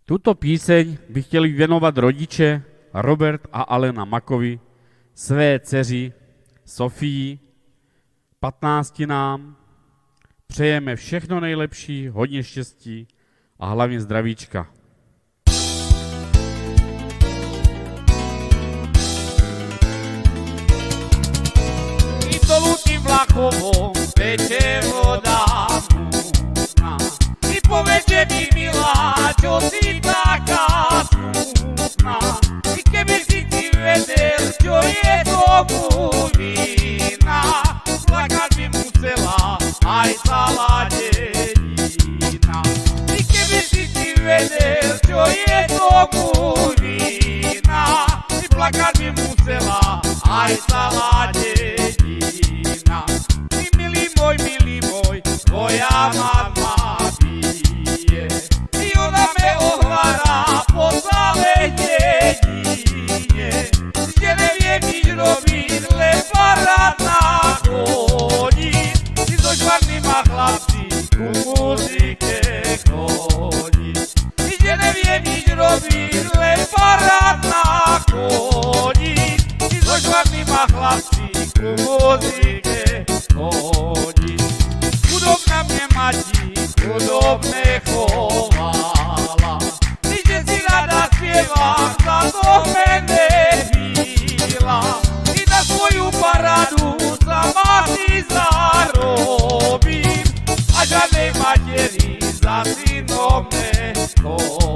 Tuto píseň by chtěli věnovat rodiče Robert a Alena Makovi, své dceři Sofii, 15 nám. Přejeme všechno nejlepší, hodně štěstí a hlavně zdravíčka. I dolu tým Vlachovom teče voda múdna. I povede mi, milá, čo si taká smutná. I keby si ty vedel, čo je tomu vina, plakať by musela aj celá dedina. I keby si ty vedel, čo je tomu vina, plakať by musela aj celá dedina. Ty, milý môj, tvoja mama bije. I ona me ohľadá po celej dedine. Že neviem nič robiť, len parát na koni. Ty so žvanýma chlapci ku muzike chodí. Ty, že neviem nič robiť, len parát na koni. Ty so žvanýma chlapci ku muzike chodí. Chudobná mne mati, chudobne chovala. Ty, že si rada spievám, za to mene hýla. Ty na svoju parádu sama si zarobím, a žiadnej materi za synom nechodím.